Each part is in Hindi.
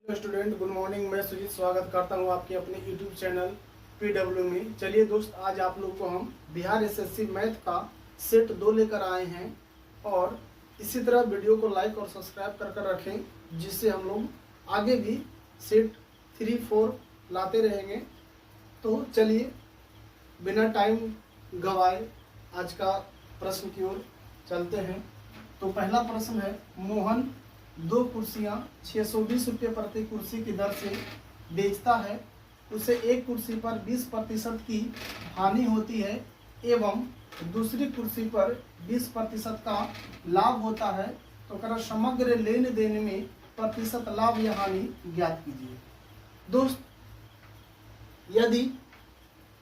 Student good morning. मैं सुजीत स्वागत करता हूं आपके अपने यूट्यूब चैनल PW में। चलिए दोस्त, आज आप लोग को हम बिहार SSC मैथ का सेट 2 लेकर आए हैं और इसी तरह वीडियो को लाइक और सब्सक्राइब कर रखें, जिससे हम लोग आगे भी सेट 3, 4 लाते रहेंगे। तो चलिए बिना टाइम गवाए आज का प्रश्न की ओर चलते हैं। तो पहला प्रश्न है, मोहन 2 कुर्सियां 620 रुपये प्रति कुर्सी की दर से बेचता है। उसे एक कुर्सी पर 20% की हानि होती है एवं दूसरी कुर्सी पर 20% का लाभ होता है। तो कर समग्र लेन देन में प्रतिशत लाभ या हानि ज्ञात कीजिए। दोस्त, यदि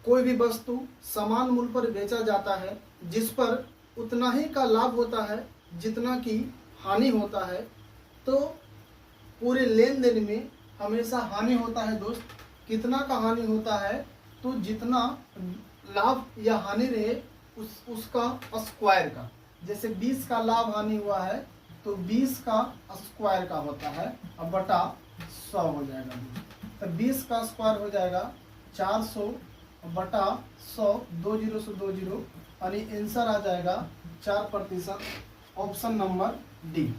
कोई भी वस्तु समान मूल्य पर बेचा जाता है जिस पर उतना ही का लाभ होता है जितना की हानि होता है, तो पूरे लेन देन में हमेशा हानि होता है। दोस्त, कितना का हानि होता है? तो जितना लाभ या हानि रहे उसका स्क्वायर का। जैसे 20 का लाभ हानि हुआ है तो 20 का स्क्वायर का होता है, अब बटा 100 हो जाएगा। तो 20 का स्क्वायर हो जाएगा 400 बटा 100, 2 0 से 2 0, यानी आंसर आ जाएगा 4%। Option number D.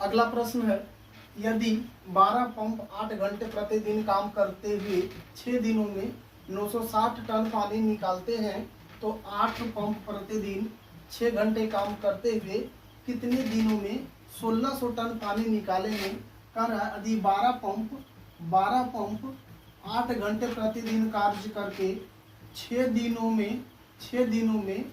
अगला प्रश्न है, यदि 12 पंप 8 घंटे प्रतिदिन काम करते हुए 6 दिनों में 960 टन पानी निकालते हैं, तो 8 पंप प्रतिदिन 6 घंटे काम करते हुए कितने दिनों में 1600 टन पानी निकालेंगे? कह रहा है, यदि 12 पंप 8 घंटे प्रतिदिन कार्य करके 6 दिनों में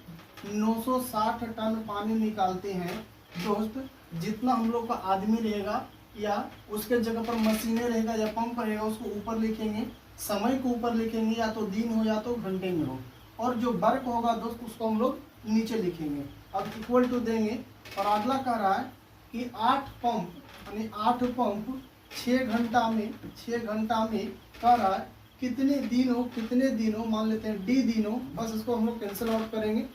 960 टन पानी निकालते हैं। दोस्त, जितना हम लोग का आदमी रहेगा या उसके जगह पर मशीनें रहेगा या पंप रहेगा, उसको ऊपर लिखेंगे, समय को ऊपर लिखेंगे, या तो दिन हो या तो घंटे में हो, और जो वर्क होगा दोस्त उसको हम लोग नीचे लिखेंगे। अब इक्वल टू देंगे और अगला कह रहा है कि 8 पंप यानी 8 पंप 6 घंटा में कह रहा है कितने दिनों मान लेते हैं डी दिनों। बस इसको हम लोग कैंसिल आउट करेंगे,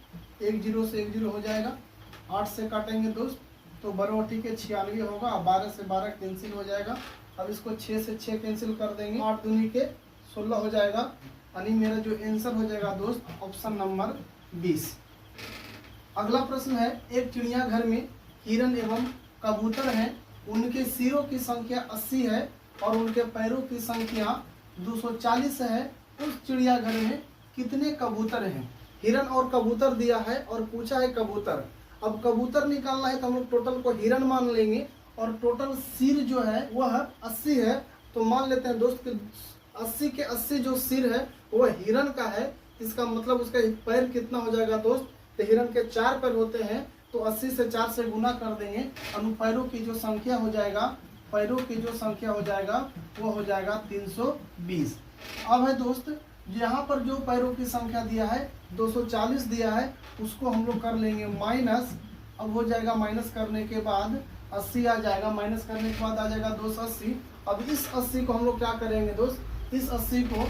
1 0 से 1 0 हो जाएगा, 8 से काटेंगे दोस्त तो बरोटी के 96 होगा, 12 से 12 कैंसिल हो जाएगा। अब इसको 6 से 6 कैंसिल कर देंगे, 8 दूनी के 16 हो जाएगा, यानी मेरा जो आंसर हो जाएगा दोस्त ऑप्शन नंबर 20। अगला प्रश्न है, एक चिड़ियाघर में हिरन एवं कबूतर हैं, उनके सिरों की संख्या 80 है और उनके पैरों की संख्या 240 है। उस चिड़ियाघर में कितने कबूतर हैं? हिरन और कबूतर दिया है और पूछा है कबूतर। अब कबूतर निकालना है तो हम लोग टोटल को हिरन मान लेंगे और टोटल सिर जो है वह 80 है। तो मान लेते हैं दोस्त कि 80 के 80 जो सिर है वह हिरन का है। इसका मतलब उसका पैर कितना हो जाएगा दोस्त? तो हिरन के 4 पैर होते हैं, तो 80 से 4 से गुना कर देंगे, पैरों की जो संख्या हो जाएगा वो हो जाएगा 320। अब है दोस्त, यहाँ पर जो पैरों की संख्या दिया है 240 दिया है, उसको हम लोग कर लेंगे माइनस। अब हो जाएगा माइनस करने के बाद 80 आ जाएगा, माइनस करने के बाद आ जाएगा 280। अब इस 80 को हम लोग क्या करेंगे दोस्त? इस 80 को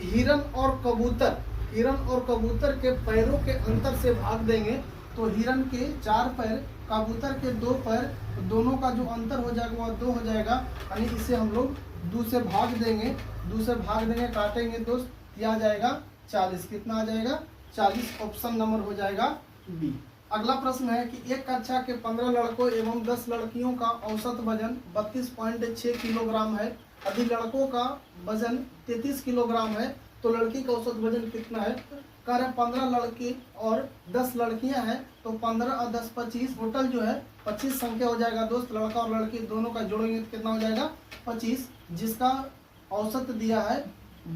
हिरन और कबूतर के पैरों के अंतर से भाग देंगे। तो हिरन के 4 पैर, कबूतर के 2 पैर, दोनों का जो अंतर हो जाएगा वह 2 हो जाएगा, यानी इसे हम लोग 2 से भाग देंगे, काटेंगे दोस्त, यह आ जाएगा 40। कितना आ जाएगा? 40। ऑप्शन नंबर हो जाएगा बी। अगला प्रश्न है कि एक कक्षा के 15 लड़कों एवं 10 लड़कियों का औसत वजन 32.6 किलोग्राम है। यदि लड़कों का वजन 33 किलोग्राम है तो लड़की का औसत वजन कितना है? कह रहे 15 लड़के और 10 लड़कियां हैं, तो 15 और 10 25, टोटल जो है 25 संख्या हो जाएगा दोस्त। लड़का और लड़की दोनों का जोड़ेंगे तो कितना हो जाएगा? 25, जिसका औसत दिया है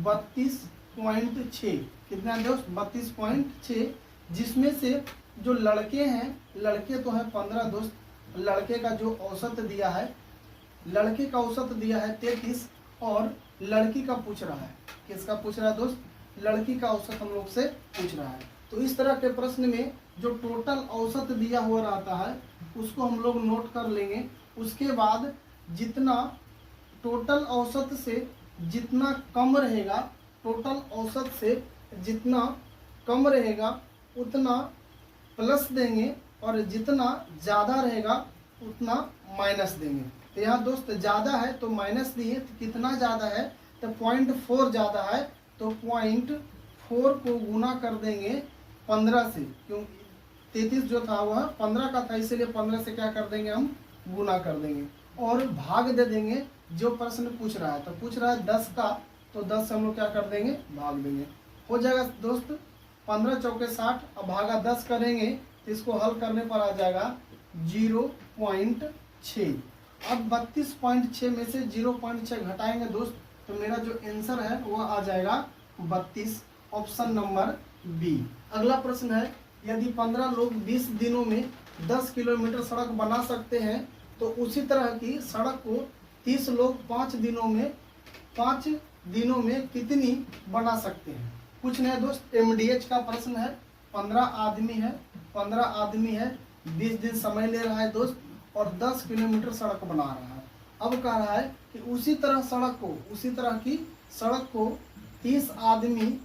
32.6। कितना दोस्त? 32.6, जिसमें से जो लड़के हैं, लड़के तो है 15 दोस्त। लड़के का जो औसत दिया है, लड़के का औसत दिया है 33 और लड़की का पूछ रहा है। किसका पूछ रहा है दोस्त? लड़की का औसत हम लोग से पूछ रहा है। तो इस तरह के प्रश्न में जो टोटल औसत दिया हुआ रहता है उसको हम लोग नोट कर लेंगे। उसके बाद जितना टोटल औसत से जितना कम रहेगा, टोटल औसत से जितना कम रहेगा उतना प्लस देंगे, और जितना ज़्यादा रहेगा उतना माइनस देंगे। तो यहाँ दोस्त ज़्यादा है तो माइनस दिए, तो कितना ज़्यादा है तो 0.4 ज़्यादा है तो 0.4 को गुना कर देंगे 15 से, क्यों 33 जो था वह 15 का था, इसीलिए 15 से क्या कर देंगे हम गुना कर देंगे और भाग दे देंगे। जो प्रश्न पूछ रहा है तो पूछ रहा है 10 का, तो 10 से हम लोग क्या कर देंगे भाग देंगे, हो जाएगा दोस्त 15 चौके 60। अब भागा 10 करेंगे तो इसको हल करने पर आ जाएगा 0.6। अब 32.6 में से 0.6 घटाएंगे दोस्त, तो मेरा जो आंसर है वह आ जाएगा 32, ऑप्शन नंबर बी। अगला प्रश्न है, यदि 15 लोग 20 दिनों में 10 किलोमीटर सड़क बना सकते हैं तो उसी तरह की सड़क को 30 लोग 5 दिनों में कितनी बना सकते हैं। कुछ नहीं दोस्त, MDH का प्रश्न है। 15 आदमी है, 20 दिन समय ले रहा है दोस्त और 10 किलोमीटर सड़क बना रहा है। अब कह रहा है कि उसी तरह की सड़क को 30 आदमी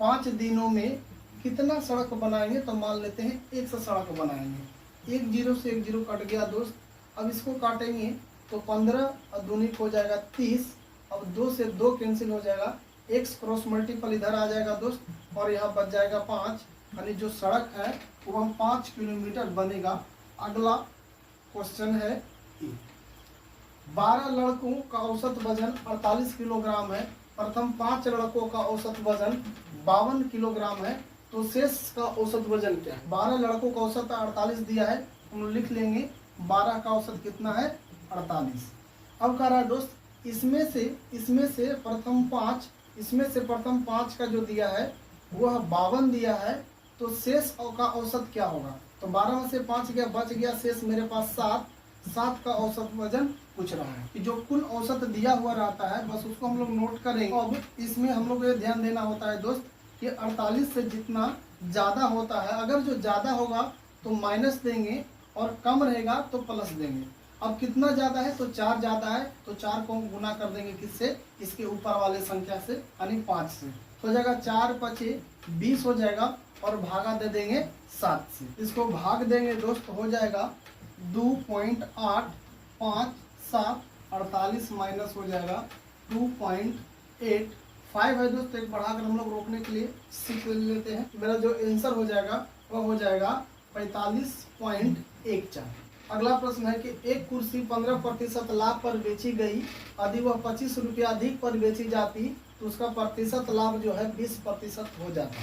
5 दिनों में कितना सड़क बनाएंगे। तो मान लेते हैं 100 सड़क बनाएंगे। 1 0 से 1 0 कट गया दोस्त। अब इसको काटेंगे तो 15 और दूनी हो जाएगा 30। अब 2 से 2 कैंसिल हो जाएगा, x क्रॉस मल्टीपल इधर आ जाएगा दोस्त और यहाँ बच जाएगा 5, यानी जो सड़क है वो हम 5 किलोमीटर बनेगा। अगला क्वेश्चन है 12 लड़कों का औसत वजन 48 किलोग्राम है। प्रथम 5 लड़कों का औसत वजन 52 किलोग्राम है, तो शेष का औसत वजन क्या है। 12 लड़कों का औसत 48 दिया है, हम लिख लेंगे 12 का औसत कितना है 48। अब कह रहा है दोस्त इसमें से प्रथम 5 का जो दिया है वह 52 दिया है, तो शेष का औसत क्या होगा। तो 12 में से 5 गया, बच गया शेष मेरे पास 7 का औसत वजन पूछ रहा है कि जो कुल औसत दिया हुआ रहता है बस उसको हम लोग नोट करेंगे। अब इसमें हम लोग ये ध्यान देना होता है दोस्त कि 48 से जितना ज़्यादा होता है, अगर जो ज़्यादा होगा तो माइनस देंगे और कम रहेगा तो प्लस देंगे। अब कितना ज़्यादा है तो 4 ज़्यादा है, तो 4 को गुना कर देंगे किससे, इसके ऊपर वाले संख्या से यानी 5 से। हो जाएगा 4 5 20 हो जाएगा और भागा दे देंगे 7 से। इसको भाग देंगे दोस्त, हो जाएगा 2.8 5 7 48 माइनस हो जाएगा 2.85 है दोस्त। एक बढ़ाकर हम लोग रोकने के लिए 6 ले लेते हैं। मेरा जो आंसर हो जाएगा वह हो जाएगा 45.14। अगला प्रश्न है कि एक कुर्सी 15% लाभ पर बेची गई, यदि वह 25 रुपया अधिक पर बेची जाती तो उसका प्रतिशत लाभ जो है 20% हो जाता।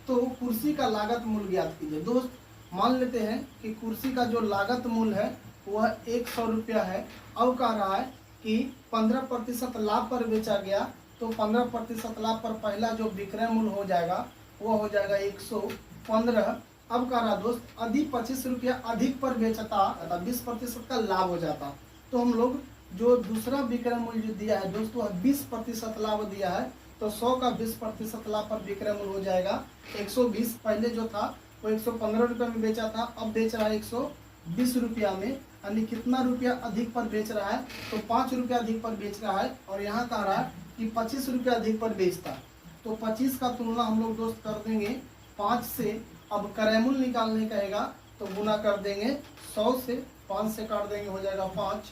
तो कुर्सी का लागत मूल्य ज्ञात कीजिए। दोस्त मान लेते हैं कि कुर्सी का जो लागत मूल्य है वह 100 रुपया है। अब कह रहा है कि 15% लाभ पर बेचा गया, तो 15% लाभ पर पहला जो विक्रय मूल्य हो जाएगा वह हो जाएगा 115। अब कह रहा दोस्त यदि 25 रुपया अधिक पर बेचता तो 20% का लाभ हो जाता। तो हम लोग जो दूसरा विक्रय मूल्य जो दिया है दोस्तों 20% लाभ दिया है, तो 100 का 20% लाभ पर विक्रय मूल्य हो जाएगा 120। पहले जो था वो 115 रुपये में बेचा था, अब बेच रहा है 120 रुपया में, यानी कितना रुपया अधिक पर बेच रहा है तो 5 रुपया अधिक पर बेच रहा है। और यहाँ कह रहा है कि 25 रुपया अधिक पर बेचता, तो 25 का तुलना हम लोग दोस्त कर देंगे 5 से। अब क्रय मूल्य निकालने कहेगा तो गुना कर देंगे 100 से, 5 से काट देंगे हो जाएगा 5,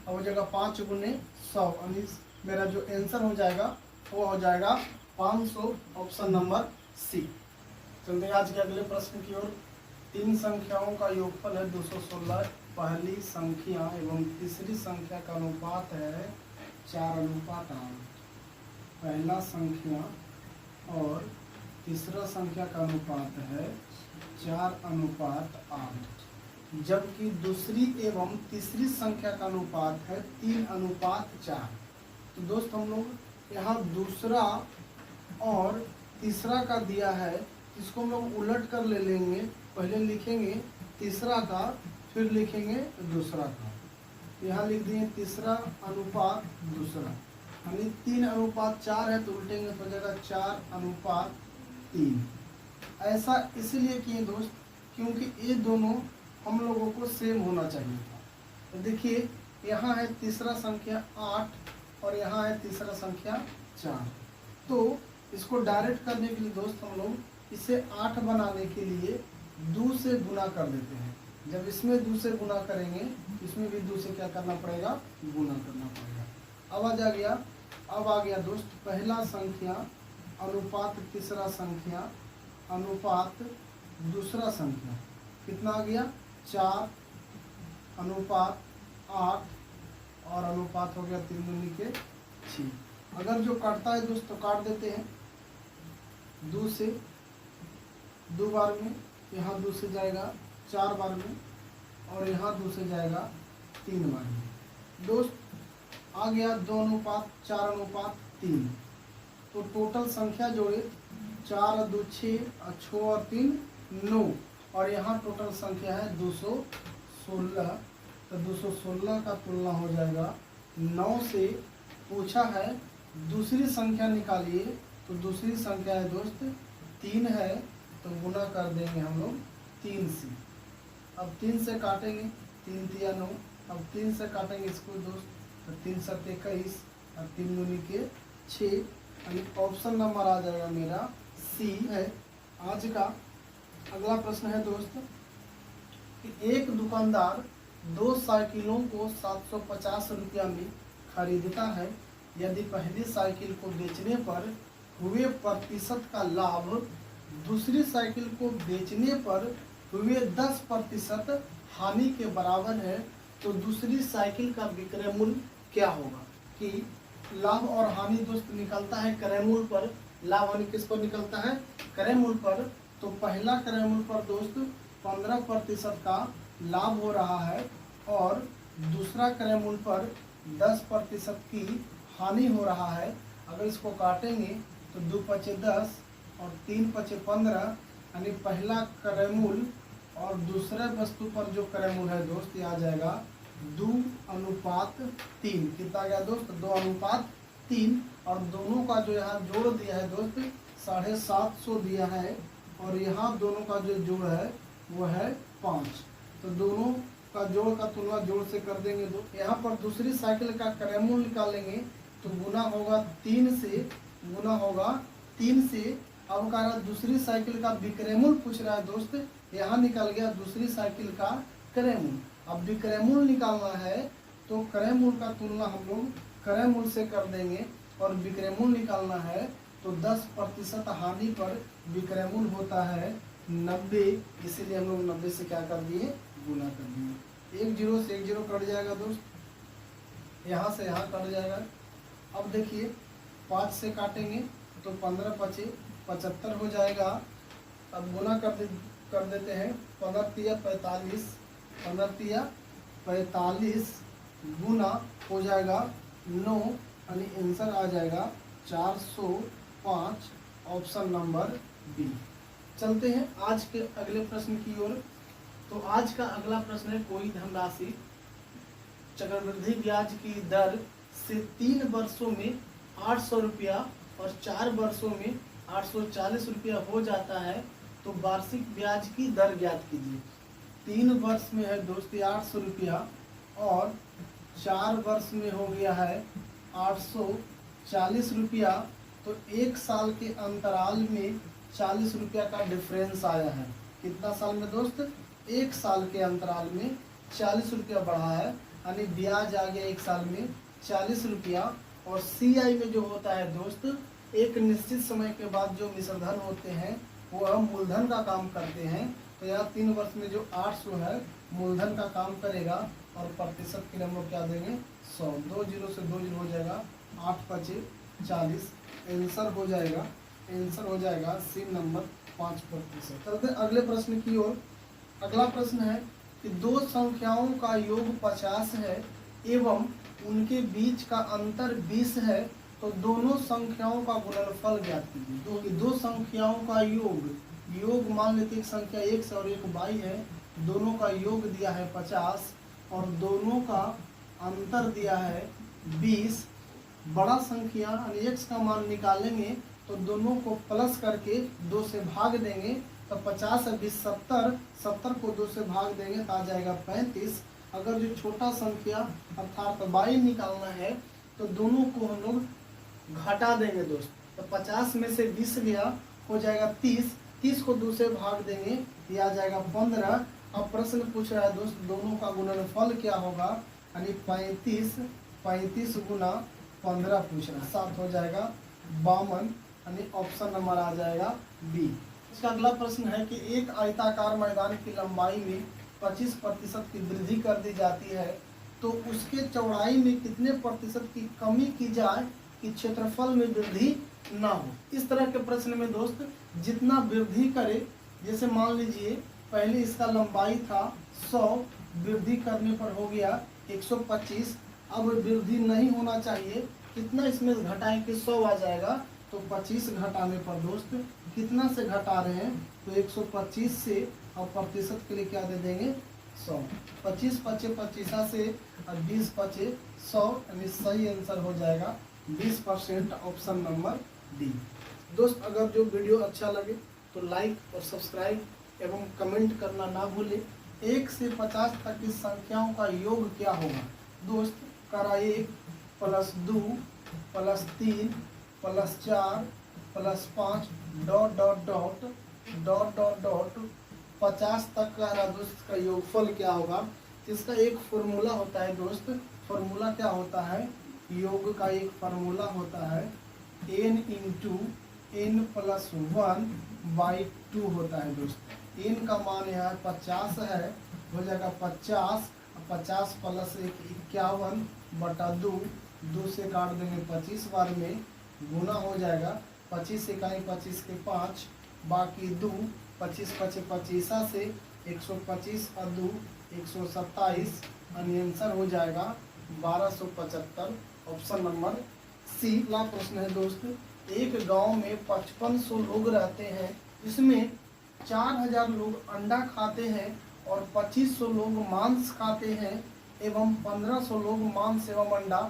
अब हो जाएगा 5 गुने 100, यानी मेरा जो आंसर हो जाएगा वो हो जाएगा 500, ऑप्शन नंबर सी। चलते हैं आज के अगले प्रश्न की ओर। 3 संख्याओं का योगफल है 216। पहली संख्या एवं तीसरी संख्या का अनुपात है 4:8। पहला संख्या और तीसरा संख्या का अनुपात है 4:8, जबकि दूसरी एवं तीसरी संख्या का अनुपात है 3:4। तो दोस्त हम लोग यहाँ दूसरा और तीसरा का दिया है, इसको हम लोग उलट कर ले लेंगे। पहले लिखेंगे तीसरा का, फिर लिखेंगे दूसरा का। यहाँ लिख दिए तीसरा अनुपात दूसरा, यानी 3:4 है तो उल्टेंगे तो हो जाएगा 4:3। ऐसा इसलिए किए दोस्त क्योंकि ये दोनों हम लोगों को सेम होना चाहिए था। तो देखिए यहाँ है तीसरा संख्या 8 और यहाँ है तीसरा संख्या 4, तो इसको डायरेक्ट करने के लिए दोस्त हम लोग इसे 8 बनाने के लिए 2 से गुना कर देते हैं। जब इसमें 2 से गुना करेंगे, इसमें भी 2 से क्या करना पड़ेगा, गुना करना पड़ेगा। अब आ गया दोस्त पहला संख्या अनुपात तीसरा संख्या अनुपात दूसरा संख्या। कितना आ गया, 4 अनुपात 8 और अनुपात हो गया 3 दूनी के 6। अगर जो काटता है दोस्त तो काट देते हैं 2 से, 2 बार में, यहाँ 2 से जाएगा 4 बार में, और यहाँ 2 से जाएगा 3 बार में। दोस्त आ गया 2 अनुपात 4 अनुपात 3। तो टोटल संख्या जोड़े 4 और 2 6 और 6 और 3 9, और यहाँ टोटल संख्या है 216। तो 216 का तुलना हो जाएगा 9 से। पूछा है दूसरी संख्या निकालिए, तो दूसरी संख्या है दोस्त 3 है, तो गुना कर देंगे हम लोग 3 से। अब 3 से काटेंगे, 3 तिया 9। अब 3 से काटेंगे इसको दोस्त, तो 3 7 21 और 3 दूनी के 6, यानी ऑप्शन नंबर आ जाएगा मेरा सी है। आज का अगला प्रश्न है दोस्त कि एक दुकानदार 2 साइकिलों को 750 रुपया में खरीदता है। यदि पहली साइकिल को बेचने पर हुए प्रतिशत का लाभ दूसरी साइकिल को बेचने पर हुए 10% हानि के बराबर है, तो दूसरी साइकिल का विक्रय मूल्य क्या होगा। कि लाभ और हानि दोस्त निकलता है क्रय मूल्य पर, लाभ हानि किस पर निकलता है, क्रय मूल्य पर। तो पहला क्रय मूल्य पर दोस्त 15% का लाभ हो रहा है, और दूसरा क्रय मूल्य पर 10% की हानि हो रहा है। अगर इसको काटेंगे तो 2 पचे 10 और 3 पचे 15, यानी पहला क्रय मूल्य और दूसरे वस्तु पर जो क्रय मूल्य है दोस्त ये आ जाएगा 2 अनुपात 3। कितना आ गया दोस्त, 2 अनुपात 3। और दोनों का जो यहाँ जोड़ दिया है दोस्त 750 दिया है, और यहाँ दोनों का जो जोड़ है वो है 5। तो दोनों का जोड़ का तुलना जोड़ से कर देंगे दो। यहाँ पर दूसरी साइकिल का क्रय मूल्य निकालेंगे तो गुना होगा 3 से, गुना होगा 3 से। अब कह रहा दूसरी साइकिल का विक्रय मूल्य पूछ रहा है दोस्त, यहाँ निकल गया दूसरी साइकिल का क्रय मूल्य। अब विक्रय मूल्य निकालना है तो क्रय मूल्य का तुलना हम लोग क्रय मूल्य से कर देंगे, और विक्रय मूल्य निकालना है तो 10% हानि पर विक्रय मूल्य होता है 90, इसीलिए हम लोग 90 से क्या कर दिए, गुना कर दिए। 1 0 से 1 0 कट जाएगा दोस्त, यहाँ से यहाँ कट जाएगा। अब देखिए 5 से काटेंगे तो 15 पचे 75 हो जाएगा। अब गुना कर देते हैं, 15 तिया 45, 15 तिया 45 गुना हो जाएगा 9, यानी आंसर आ जाएगा 405, ऑप्शन नंबर बी। चलते हैं आज के अगले प्रश्न की ओर। तो आज का अगला प्रश्न है, कोई धनराशि चक्रवृद्धि ब्याज की दर से 3 वर्षों में 800 रुपया और 4 वर्षों में 840 रुपया हो जाता है, तो वार्षिक ब्याज की दर ज्ञात कीजिए। 3 वर्ष में है दोस्ती 800 रुपया, और 4 वर्ष में हो गया है 840 रुपया। तो 1 साल के अंतराल में 40 रुपया का डिफरेंस आया है। कितना साल में दोस्त, 1 साल के अंतराल में 40 रुपया बढ़ा है, यानी ब्याज आ गया 1 साल में 40 रुपया। और CI में जो होता है दोस्त, एक निश्चित समय के बाद जो मिश्रधन होते हैं वो मूलधन का काम करते हैं। तो यहाँ 3 वर्ष में जो 800 है मूलधन का काम करेगा, और प्रतिशत के लिए हम लोग क्या देंगे 100। 2 0 से 2 0 हो जाएगा, 8 पचे 40, आंसर हो जाएगा सी नंबर 5%। चलते अगले प्रश्न की ओर। अगला प्रश्न है कि 2 संख्याओं का योग 50 है एवं उनके बीच का अंतर 20 है, तो दोनों संख्याओं का गुणनफल ज्ञात कीजिए। 2 संख्याओं का योग मान लेते एक संख्या x और एक y है, दोनों का योग दिया है 50 और दोनों का अंतर दिया है 20। बड़ा संख्या यानी x का मान निकालेंगे तो दोनों को प्लस करके 2 से भाग देंगे, तो 50 और 20 70, 70 को 2 से भाग देंगे तो आ जाएगा 35। अगर जो छोटा संख्या अर्थात y निकालना है तो दोनों को हम लोग घटा देंगे दोस्त। तो 50 में से 20 गया, हो जाएगा 30, 30 को 2 से भाग देंगे ये आ जाएगा 15, अब प्रश्न पूछ रहा है दोस्त दोनों का गुणनफल क्या होगा, यानी 35 गुना 15 पूछ रहा है, 7 हो जाएगा 52, यानी ऑप्शन नंबर आ जाएगा बी। इसका अगला प्रश्न है कि एक आयताकार मैदान की लंबाई में 25% की वृद्धि कर दी जाती है तो उसके चौड़ाई में कितने प्रतिशत की कमी की जाए कि क्षेत्रफल में वृद्धि ना हो। इस तरह के प्रश्न में दोस्त जितना वृद्धि करे, जैसे मान लीजिए पहले इसका लंबाई था 100, वृद्धि करने पर हो गया 125, अब वृद्धि नहीं होना चाहिए, कितना इसमें घटाएं कि 100 आ जाएगा, तो 25 घटाने पर दोस्त कितना से घटा रहे हैं, तो 125 से, और प्रतिशत के लिए क्या दे देंगे 100, 25 पचे 25 से और 20 पचे 100, यानी सही आंसर हो जाएगा 20%, ऑप्शन नंबर डी। दोस्त अगर जो वीडियो अच्छा लगे तो लाइक और सब्सक्राइब एवं कमेंट करना ना भूलें। 1 से 50 तक की संख्याओं का योग क्या होगा दोस्त, करा 1 + 2 + 3 + 4 + 5 ... 50 तक का दोस्त का योगफल क्या होगा। इसका एक फॉर्मूला होता है दोस्त, फॉर्मूला क्या होता है, योग का एक फार्मूला होता है n × n+1/2 होता है दोस्त। n का मान यहाँ 50 है, हो जाएगा 50, 50 + 1 51/2, 2 से काट देंगे 25 बार में, गुना हो जाएगा 25 इकाई 25 के 5, बाकी 2, 25 पचे 25 से 125 और 2 127, आंसर हो जाएगा 1275, ऑप्शन नंबर सी। अगला प्रश्न है दोस्त, एक गांव में 5500 लोग रहते हैं, इसमें 4000 लोग अंडा खाते हैं और 2500 लोग मांस खाते हैं एवं 1500 लोग मांस एवं अंडा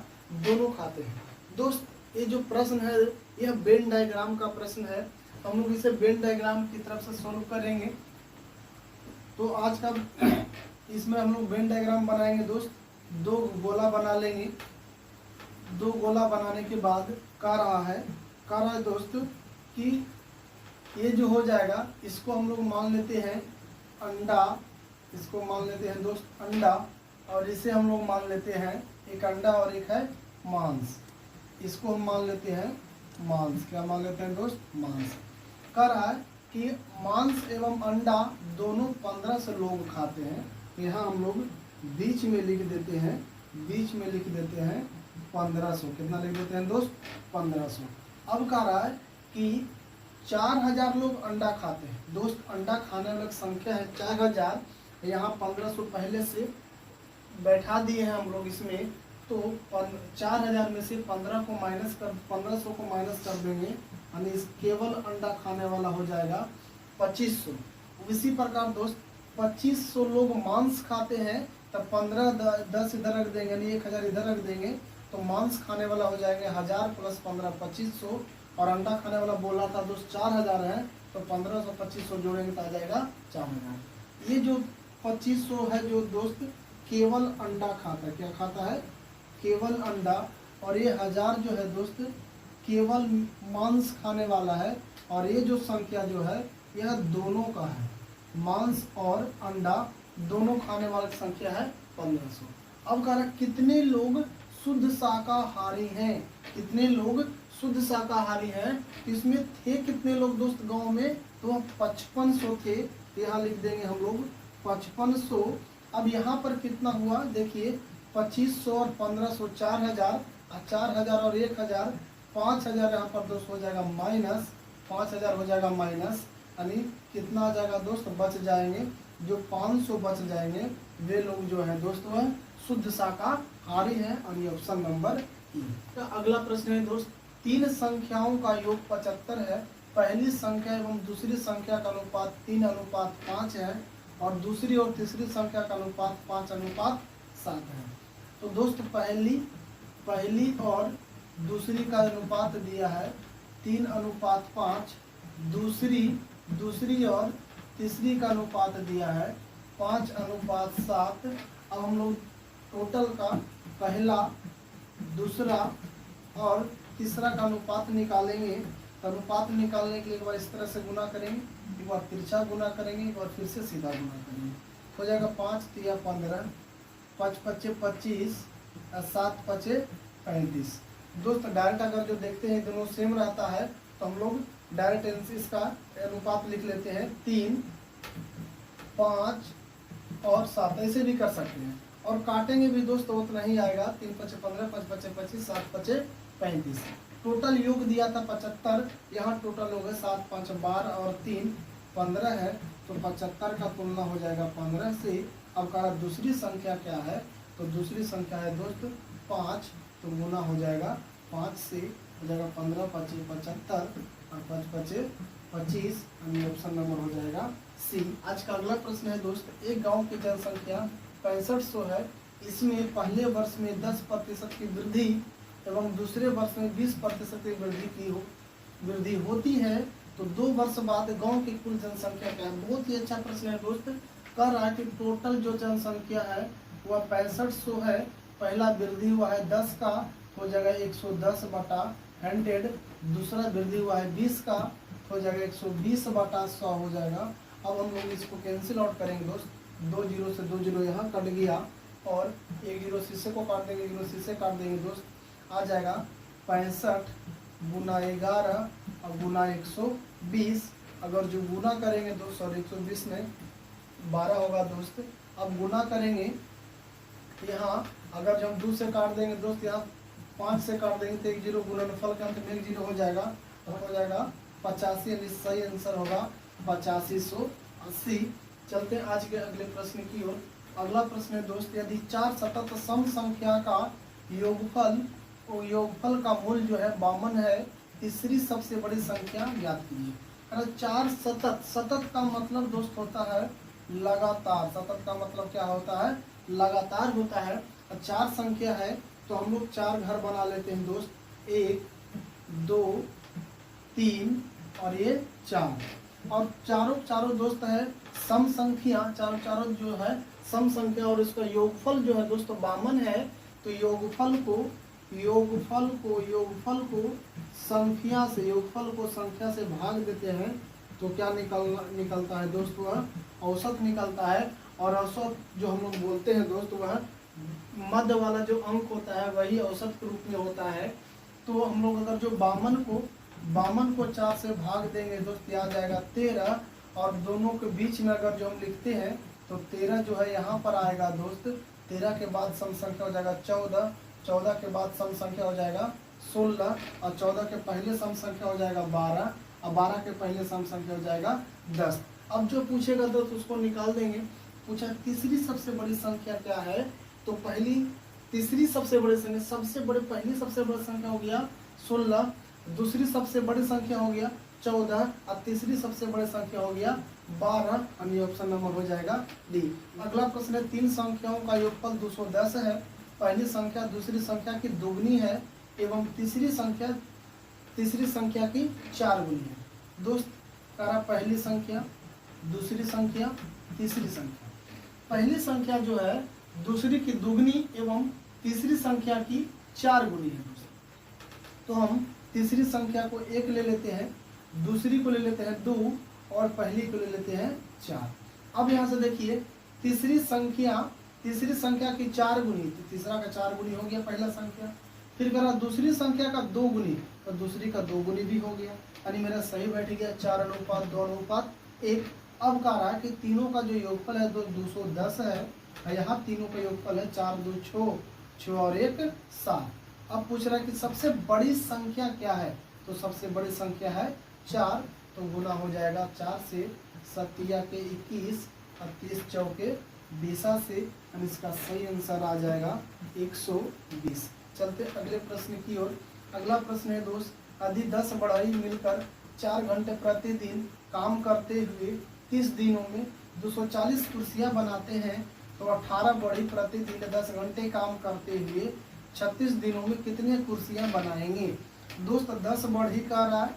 दोनों खाते हैं। दोस्त ये जो प्रश्न है यह वेन डायग्राम का प्रश्न है, हम लोग इसे वेन डायग्राम की तरफ से सॉल्व करेंगे। तो आज का इसमें हम लोग वेन डायग्राम बनाएंगे दोस्त, 2 गोला बना लेंगे। 2 गोला बनाने के बाद कह रहा है दोस्त कि ये जो हो जाएगा इसको हम लोग मान लेते हैं अंडा, इसको मान लेते हैं दोस्त अंडा, और इसे हम लोग मान लेते हैं एक अंडा और एक है मांस, इसको हम मान लेते हैं मांस। क्या मान लेते हैं दोस्त, मांस। कह रहा है कि मांस एवं अंडा दोनों 1500 लोग खाते हैं, यहाँ हम लोग बीच में लिख देते हैं, 1500, कितना लिख देते हैं दोस्त 1500। अब कह रहा है कि 4000 लोग अंडा खाते हैं दोस्त, अंडा खाने वाली संख्या है 4000, यहाँ 1500 पहले से बैठा दिए हैं हम लोग इसमें, तो 4000 में से 1500 को माइनस कर देंगे, यानी केवल अंडा खाने वाला हो जाएगा 2500। इसी प्रकार दोस्त 2500 लोग मांस खाते हैं, तब 10 इधर रख देंगे, यानी 1000 इधर रख देंगे, तो मांस खाने वाला हो जाएंगे 1000 + 15 2500, और अंडा खाने वाला बोला था दोस्त 4000 है, तो 1500 2500 जोड़ेंगे तो आ जाएगा 4000। ये जो 2500 है जो दोस्त केवल अंडा खाता है, क्या खाता है, केवल अंडा, और ये 1000 जो है दोस्त केवल मांस खाने वाला है, और ये जो संख्या जो है यह दोनों का है, मांस और अंडा दोनों खाने वाला संख्या है 1500। अब कह रहा कितने लोग शुद्ध शाकाहारी हैं, कितने लोग शुद्ध शाकाहारी हैं, इसमें थे कितने लोग दोस्त गांव में, तो 5500 थे, यहाँ लिख देंगे हम लोग 5500। अब यहाँ पर कितना हुआ देखिए, 2500 और 1500 4000, और 4000 और 1000 5000, यहाँ पर दोस्त हो जाएगा माइनस, 5000 हो जाएगा माइनस, यानी कितना आ जाएगा दोस्त, बच जाएंगे जो 500 बच जाएंगे, वे लोग जो है दोस्त वह शुद्ध शाकाहारी हैं, और ये ऑप्शन नंबर ई। तो अगला प्रश्न है दोस्त, 3 संख्याओं का योग 75 है, पहली संख्या एवं दूसरी संख्या का अनुपात 3:5 है, और दूसरी और तीसरी संख्या का अनुपात 5:7 है। तो दोस्त पहली और दूसरी का अनुपात दिया है 3:5, दूसरी और तीसरी का अनुपात दिया है 5:7। अब हम लोग टोटल का पहला, दूसरा और तीसरा का अनुपात निकालेंगे। तो अनुपात निकालने के लिए एक बार इस तरह से गुना करेंगे, एक बार तिरछा गुना करेंगे, एक बार फिर से सीधा गुना करेंगे। हो जाएगा 5 तिया 15, 5 पच्चे 25 और 7 पचे 35। दोस्त डायरेक्ट अगर जो देखते हैं दोनों सेम रहता है तो हम लोग डायरेक्ट इसका अनुपात लिख लेते हैं 3, 5 और 7, ऐसे भी कर सकते हैं। और काटेंगे भी दोस्त तो उतना ही आएगा, 3 पचे 15, 5 पचे 25, 7 पचे 35। टोटल योग दिया था 75, यहाँ टोटल हो गए 7 5 12 और 3 15 है, तो 75 का तुलना हो जाएगा 15 से। अब कहा दूसरी संख्या क्या है, तो दूसरी संख्या है दोस्त 5, तो गुना हो जाएगा 5 से, हो जाएगा 15 पचे 75 और 5 पचे 25, यानी ऑप्शन नंबर हो जाएगा सी। आज का अगला प्रश्न है दोस्त, एक गांव की जनसंख्या 6500 है, इसमें पहले वर्ष में 10% की वृद्धि एवं दूसरे वर्ष में 20% की वृद्धि होती है, तो 2 वर्ष बाद गांव की कुल जनसंख्या क्या है। बहुत ही अच्छा प्रश्न है दोस्त। कह रहा है कि टोटल जो जनसंख्या है वह 6500 है, पहला वृद्धि हुआ है 10 का, हो जाएगा 110/100, दूसरा वृद्धि हुआ है 20 का, हो जाएगा 120/100 हो जाएगा। अब हम लोग इसको कैंसिल आउट करेंगे दोस्त, 2 जीरो से 2 जीरो यहाँ कट गया और 1 जीरो शीशे को काट देंगे, 1 जीरो शीशे काट देंगे दोस्त, आ जाएगा 65 गुना 11 और गुना 120। अगर जो गुना करेंगे दोस्त, और 120 में 12 होगा दोस्त। अब गुना करेंगे यहाँ, अगर जो हम 2 से काट देंगे दोस्त, यहाँ 5 से काट देंगे तो 1 जीरो गुणनफल का अंत में 1 जीरो हो जाएगा, तो हो जाएगा 85, यानी सही आंसर होगा 8580। चलते हैं आज के अगले प्रश्न की ओर। अगला प्रश्न है दोस्त, यदि 4 सतत सम संख्या का योगफल का मूल्य जो है 52 है, तीसरी सबसे बड़ी संख्या ज्ञात कीजिए। अगर 4 सतत का मतलब दोस्त होता है लगातार, सतत का मतलब क्या होता है, लगातार होता है। 4 संख्या है तो हम लोग 4 घर बना लेते हैं दोस्त, 1 2 3 और ये 4, और चारों दोस्त है सम संख्या, चारों जो है सम संख्या, और इसका योगफल जो है दोस्तों 52 है, तो योगफल को संख्या से भाग देते हैं, तो क्या निकलता है दोस्त, वह औसत निकलता है। और औसत जो हम लोग बोलते हैं दोस्त, वह मध्य वाला जो अंक होता है वही औसत के रूप में होता है। तो हम लोग अगर जो 52 को 4 से भाग देंगे दोस्त, आ जाएगा 13, और दोनों के बीच में अगर जो हम लिखते हैं तो 13 जो है यहाँ पर आएगा दोस्त, 13 के बाद सम संख्या हो जाएगा 14, 14 के बाद सम संख्या हो जाएगा 16, और 14 के पहले सम संख्या हो जाएगा 12, और 12 के पहले सम संख्या हो जाएगा 10। अब जो पूछेगा दोस्त उसको निकाल देंगे। पूछा तीसरी सबसे बड़ी संख्या क्या है, तो पहली तीसरी सबसे बड़ी संख्या, पहली सबसे बड़ी संख्या हो गया 16, दूसरी सबसे बड़ी संख्या हो गया 14, और तीसरी सबसे बड़ी संख्या हो गया 12, यानी ऑप्शन नंबर हो जाएगा डी। अगला प्रश्न है, 3 संख्याओं का योगफल 210 है, पहली संख्या दूसरी संख्या की दोगुनी है एवं तीसरी संख्या की 4 गुनी है। दोस्त करा पहली संख्या, दूसरी संख्या, तीसरी संख्या। पहली संख्या जो है दूसरी की दुगनी एवं तीसरी संख्या की 4 गुनी है दोस्त। तो हम तीसरी संख्या को 1 ले लेते हैं, दूसरी को ले लेते हैं 2 और पहली को ले लेते हैं 4। अब यहाँ से देखिए तीसरी संख्या की 4 गुनी, तो तीसरा का 4 गुनी हो गया पहला संख्या। फिर करा दूसरी संख्या का 2 गुनी, तो दूसरी का 2 गुनी भी हो गया, यानी मेरा सही बैठ गया 4:2:1। अब कह रहा है कि तीनों का जो योगफल है 210 है, यहाँ तीनों का योगफल है 4 2 6 और 1 7। अब पूछ रहा है कि सबसे बड़ी संख्या क्या है, तो सबसे बड़ी संख्या है 4, तो गुना हो जाएगा 4 से, 7 के 21 और 30 चौके 20 से, और इसका सही आंसर आ जाएगा 120। चलते अगले प्रश्न की ओर। अगला प्रश्न है दोस्त, यदि 10 बढ़ई मिलकर 4 घंटे प्रतिदिन काम करते हुए 30 दिनों में 240 कुर्सियां बनाते हैं, तो 18 बढ़ई प्रतिदिन 10 घंटे काम करते हुए 36 दिनों में कितने कुर्सियां बनाएंगे। दोस्त 10 बढ़ई का रहा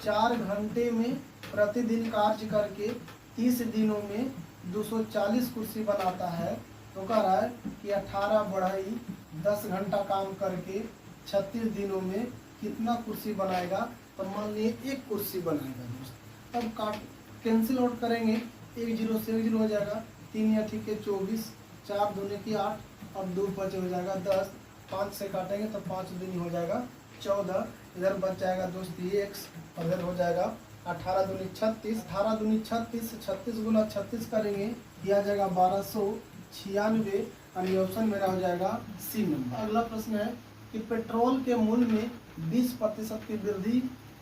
4 घंटे में प्रतिदिन कार्य करके 30 दिनों में 240 कुर्सी बनाता है, तो कह रहा है कि 18 बढ़ई 10 घंटा काम करके 36 दिनों में कितना कुर्सी बनाएगा। तो मान लिए 1 कुर्सी बनाएगा दोस्त। तब काट कैंसिल आउट करेंगे, 1 जीरो से 1 जीरो हो जाएगा, 3 या ठीक है 24, 4 दूनी की 8 और 2 बचे हो जाएगा 10, 5 से काटेंगे तो 5 दूनी हो जाएगा 14, इधर बच जाएगा दोस्त ये x और इधर हो जाएगा 18 दूनी 36, 18 दूनी 36, 36 गुना 36 करेंगे यह आ जाएगा 1296 और ये ऑप्शन मेरा हो जाएगा सी नंबर। अगला प्रश्न है कि पेट्रोल के मूल्य में 20% की वृद्धि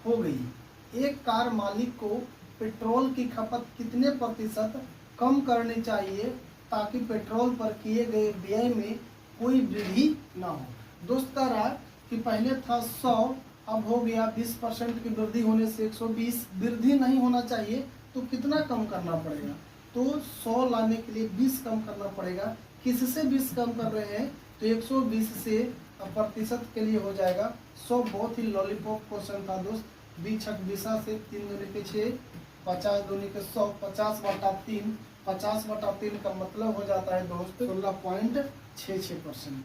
हो गई। एक कार मालिक को पेट्रोल की खपत कितने प्रतिशत कम करनी चाहिए ताकि पेट्रोल पर किए गए व्यय में कोई वृद्धि ना हो। दोस्त कह रहा है कि पहले था 100, अब हो गया 20% की वृद्धि होने से 120, वृद्धि नहीं होना चाहिए तो कितना कम करना पड़ेगा? तो 100 लाने के लिए 20 कम करना पड़ेगा। किससे 20 कम कर रहे हैं? तो 120 से प्रतिशत के लिए हो जाएगा 100। बहुत ही लॉलीपॉप क्वेश्चन था दोस्त। 20 छक 20 से 3 दूनी के 6, 50 दूनी के 100, 50/3, 50/3 का मतलब हो जाता है दोस्त 16.66%।